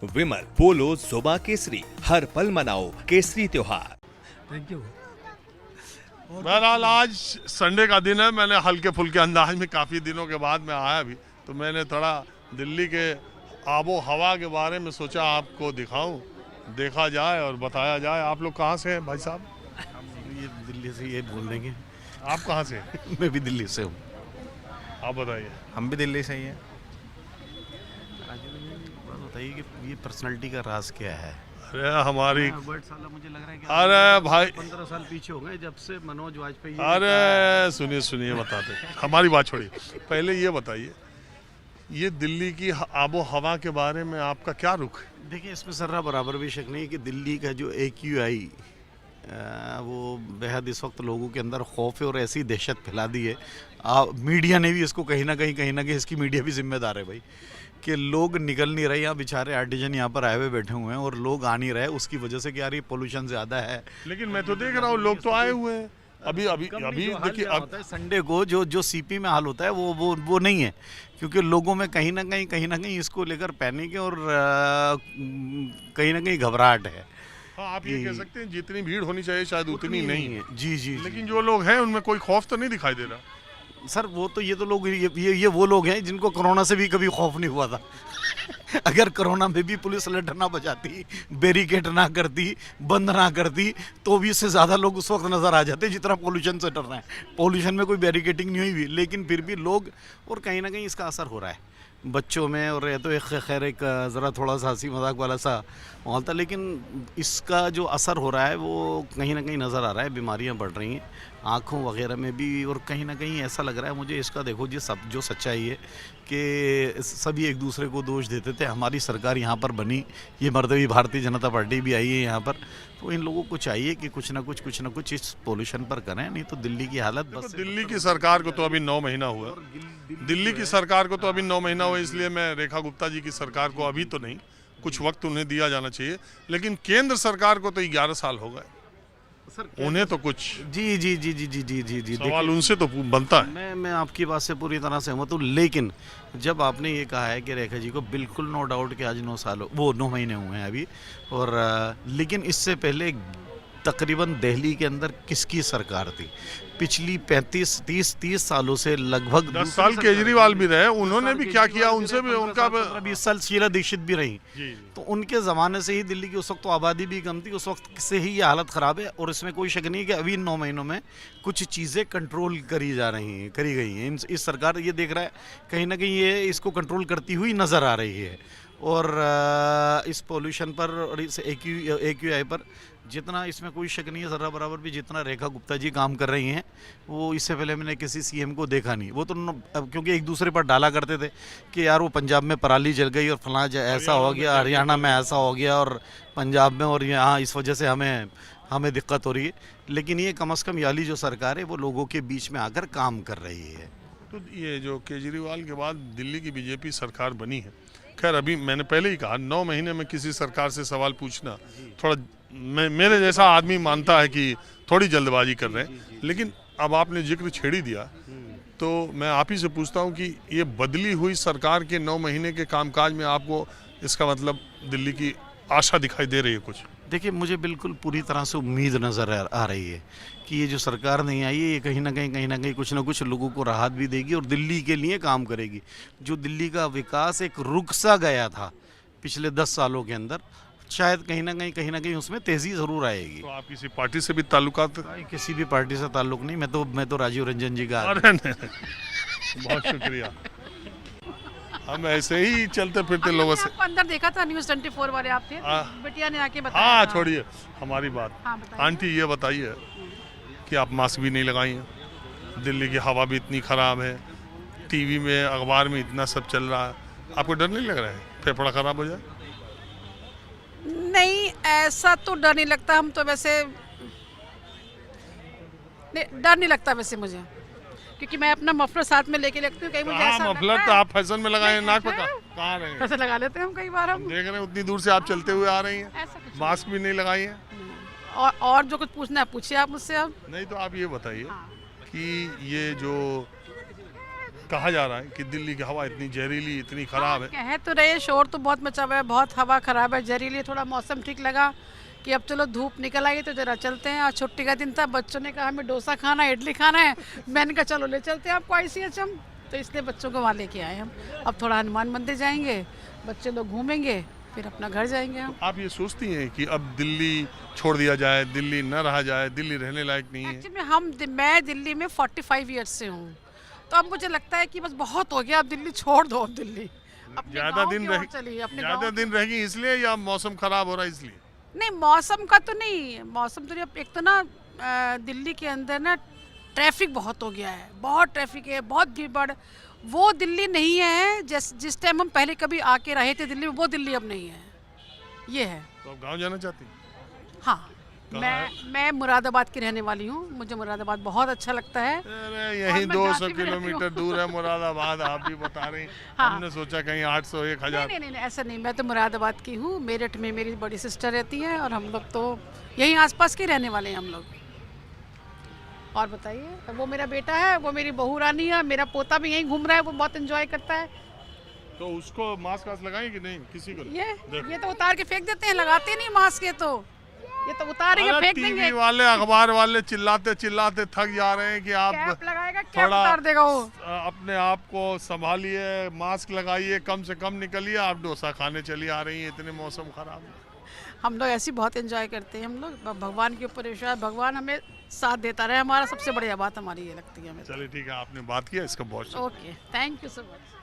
विमल पोलो जुबा केसरी, हर पल मनाओ केसरी त्योहार। Thank you. बहरहाल आज संडे का दिन है। मैंने हल्के फुल्के अंदाज में काफ़ी दिनों के बाद मैं आया भी, तो मैंने थोड़ा दिल्ली के आबो हवा के बारे में सोचा आपको दिखाऊं, देखा जाए और बताया जाए। आप लोग कहाँ से हैं भाई साहब? ये दिल्ली से ये बोल देंगे। आप कहाँ से? मैं भी दिल्ली से हूँ। आप बताइए। हम भी दिल्ली से ही हैं। बताइए कि ये पर्सनालिटी का राज क्या है? अरे हमारी, मुझे लग रहा है कि अरे भाई 15 साल पीछे हो गए जब से मनोज वाजपेयी। अरे सुनिए सुनिए, बताते हमारी बात छोड़िए, पहले ये बताइए, ये दिल्ली की आबो हवा के बारे में आपका क्या रुख है? देखिए, इसमें सर्रा बराबर भी शक नहीं कि दिल्ली का जो AQI वो बेहद इस वक्त लोगों के अंदर खौफ है और ऐसी दहशत फैला दी है। मीडिया ने भी इसको कहीं ना कहीं इसकी मीडिया भी जिम्मेदार है भाई, कि लोग निकल नहीं रहे। यहाँ बेचारे आर्टिजन यहाँ पर आए हुए बैठे हुए हैं और लोग आ नहीं रहे, उसकी वजह से क्या रही, पोल्यूशन ज़्यादा है। लेकिन मैं तो देख रहा हूँ लोग तो आए हुए हैं। अभी देखिए, अब संडे को जो CP में हाल होता है वो नहीं है, क्योंकि लोगों में कहीं ना कहीं इसको लेकर पैनिक है और कहीं ना कहीं घबराहट है। हाँ, आप ये कह सकते हैं जितनी भीड़ होनी चाहिए शायद उतनी नहीं है। जी। लेकिन जो लोग हैं उनमें कोई खौफ तो नहीं दिखाई दे रहा सर। वो तो ये तो लोग ये वो लोग हैं जिनको कोरोना से भी कभी खौफ नहीं हुआ था। अगर कोरोना में भी पुलिस अलर्ट ना बजाती, बैरिकेड ना करती, बंद ना करती, तो भी इससे ज़्यादा लोग उस वक्त नज़र आ जाते जितना पोल्यूशन से डर रहे हैं। पोल्यूशन में कोई बैरिकेडिंग नहीं हुई, लेकिन फिर भी लोग, और कहीं ना कहीं इसका असर हो रहा है बच्चों में। और ये तो एक खैर एक ज़रा थोड़ा सा हंसी मजाक वाला सा माहौल था, लेकिन इसका जो असर हो रहा है वो कहीं ना कहीं नज़र आ रहा है। बीमारियां बढ़ रही हैं आँखों वगैरह में भी, और कहीं ना कहीं ऐसा लग रहा है मुझे इसका। देखो जी, सब जो सच्चाई है कि सभी एक दूसरे को दोष देते थे। हमारी सरकार यहाँ पर बनी, ये मर्दवी भारतीय जनता पार्टी भी आई है यहाँ पर, तो इन लोगों को चाहिए कि कुछ ना कुछ इस पोल्यूशन पर करें, नहीं तो दिल्ली की हालत बस। दिल्ली की सरकार को तो अभी 9 महीना हुआ। दिल्ली की सरकार को तो अभी 9 महीना हुआ, इसलिए मैं रेखा गुप्ता जी की सरकार को अभी तो नहीं, कुछ वक्त उन्हें दिया जाना चाहिए। लेकिन केंद्र सरकार को तो 11 साल हो गए, उन्हें तो कुछ जी सवाल उनसे तो बनता है। मैं आपकी बात से पूरी तरह सहमत हूँ, लेकिन जब आपने ये कहा है कि रेखा जी को बिल्कुल नो डाउट कि आज 9 महीने हुए हैं अभी, और लेकिन इससे पहले तकरीबन दिल्ली के अंदर किसकी सरकार थी? पिछली 35-30 सालों से लगभग 10 साल केजरीवाल भी रहे, उन्होंने भी क्या किया, उनसे भी उनका 20 साल शीला दीक्षित भी रही। जी। तो उनके ज़माने से ही दिल्ली की उस वक्त तो आबादी भी कम थी, उस वक्त से ही ये हालत ख़राब है। और इसमें कोई शक नहीं कि अभी 9 महीनों में कुछ चीज़ें कंट्रोल करी गई हैं। इस सरकार ये देख रहा है कहीं ना कहीं ये इसको कंट्रोल करती हुई नज़र आ रही है। और इस पोल्यूशन पर और इस AQI पर जितना, इसमें कोई शक नहीं है ज़रा बराबर भी, जितना रेखा गुप्ता जी काम कर रही हैं वो इससे पहले मैंने किसी CM को देखा नहीं। वो तो क्योंकि एक दूसरे पर डाला करते थे कि यार वो पंजाब में पराली जल गई और फलां ऐसा हो गया, हरियाणा में ऐसा हो गया और पंजाब में, और यहाँ इस वजह से हमें दिक्कत हो रही है। लेकिन ये कम से कम याली जो सरकार है वो लोगों के बीच में आकर काम कर रही है। तो ये जो केजरीवाल के बाद दिल्ली की BJP सरकार बनी है, खैर अभी मैंने पहले ही कहा 9 महीने में किसी सरकार से सवाल पूछना थोड़ा, मेरे जैसा आदमी मानता है कि थोड़ी जल्दबाजी कर रहे हैं। लेकिन अब आपने जिक्र छेड़ ही दिया, तो मैं आप ही से पूछता हूं कि ये बदली हुई सरकार के 9 महीने के कामकाज में आपको इसका मतलब दिल्ली की आशा दिखाई दे रही है कुछ? देखिए, मुझे बिल्कुल पूरी तरह से उम्मीद नज़र आ रही है कि ये जो सरकार नहीं आई है ये कहीं ना कहीं कुछ ना कुछ लोगों को राहत भी देगी और दिल्ली के लिए काम करेगी। जो दिल्ली का विकास एक रुक सा गया था पिछले 10 सालों के अंदर, शायद कहीं ना कहीं उसमें तेज़ी ज़रूर आएगी। तो आप किसी पार्टी से भी ताल्लुकात? किसी भी पार्टी से ताल्लुक नहीं, मैं तो राजीव रंजन जी का। अरे नहीं, बहुत शुक्रिया। हम ऐसे ही चलते फिरते लोगों से। आपको अंदर देखा था, न्यूज़ 24 वाले आप थे, बिटिया ने आके बताया। हाँ छोड़िए हमारी बात। हाँ, बताइए। आंटी ये बताइए कि आप मास्क भी नहीं लगाई हैं, दिल्ली की हवा भी इतनी ख़राब है, TV में अखबार में इतना सब चल रहा है, आपको डर नहीं लग रहा है फेफड़ा ख़राब हो जाए? नहीं, ऐसा तो डर नहीं लगता। हम तो वैसे डर नहीं लगता वैसे मुझे, क्योंकि मैं अपना मफलर साथ में लेके रखती हूँ। कहीं मुझे ऐसा मफलर तो आप फैशन में लगाए, नाक पे कहाँ रहे हैं? ऐसे लगा लेते हैं हम, कई बार हम देख रहे हैं उतनी दूर से आप चलते हुए आ रही हैं, ऐसा कुछ मास्क भी नहीं लगाई है। और जो कुछ पूछना है पूछिए आप मुझसे अब। नहीं तो आप ये बताइए कि ये जो कहा जा रहा है कि दिल्ली की हवा इतनी जहरीली, इतनी खराब है। कह तो रहे, शोर तो बहुत मचा हुआ है, बहुत हवा खराब है, जहरीली। थोड़ा मौसम ठीक लगा कि अब चलो धूप निकल आई तो जरा चलते हैं। आज छुट्टी का दिन था, बच्चों ने कहा हमें डोसा खाना है, इडली खाना है। मैंने कहा चलो ले चलते हैं आपको ICHM, तो इसलिए बच्चों को वहाँ लेके आए हम। अब थोड़ा हनुमान मंदिर जाएंगे, बच्चे लोग घूमेंगे, फिर अपना घर जाएंगे हम। आप ये सोचती हैं कि अब दिल्ली छोड़ दिया जाए, दिल्ली न रहा जाए, दिल्ली रहने लायक नहीं है? एक्चुअली मैं दिल्ली में 45 ईयर्स से हूँ, तो अब मुझे लगता है कि बस बहुत हो गया, अब दिल्ली छोड़ दो। अब दिल्ली ज्यादा दिन रहेगी इसलिए, या मौसम खराब हो रहा है इसलिए? नहीं, मौसम का तो नहीं, मौसम तो एक तो ना दिल्ली के अंदर ना ट्रैफिक बहुत हो गया है, बहुत ट्रैफिक है, बहुत भीड़ भाड़। वो दिल्ली नहीं है जिस टाइम हम पहले कभी आके रहे थे दिल्ली में, वो दिल्ली अब नहीं है, ये है। तो आप गाँव जाना चाहती हैं? हाँ, मैं मुरादाबाद की रहने वाली हूँ, मुझे मुरादाबाद बहुत अच्छा लगता है। अरे यही 200 किलोमीटर दूर है मुरादाबाद, आप भी बता रही। हाँ। हमने सोचा कहीं 800 1000। नहीं, ऐसा नहीं, मैं तो मुरादाबाद की हूँ। मेरठ में मेरी बड़ी सिस्टर रहती है और हम लोग तो यहीं आसपास के रहने वाले हैं हम लोग। और बताइए, वो मेरा बेटा है, वो मेरी बहू रानी है, मेरा पोता भी यहीं घूम रहा है, वो बहुत एंजॉय करता है। तो उसको मास्क लगाएं कि नहीं? किसी को ये तो उतार के फेंक देते हैं, लगाते नहीं मास्क। ये तो उतारेंगे, फेंक देंगे। टीवी वाले, अखबार वाले चिल्लाते चिल्लाते थक जा रहे हैं कि आप कैप लगाएगा, कैप उतार देगा वो। अपने आप को संभालिए, मास्क लगाइए, कम से कम निकलिए। आप डोसा खाने चली आ रही हैं, इतने मौसम खराब है। हम लोग ऐसी बहुत एंजॉय करते हैं। हम लोग भगवान के ऊपर विश्वास, भगवान हमें साथ देता रहे, हमारा सबसे बढ़िया बात हमारी ये लगती है हमें। चलिए ठीक है, आपने बात किया, इसका बहुत okay, thank you so much.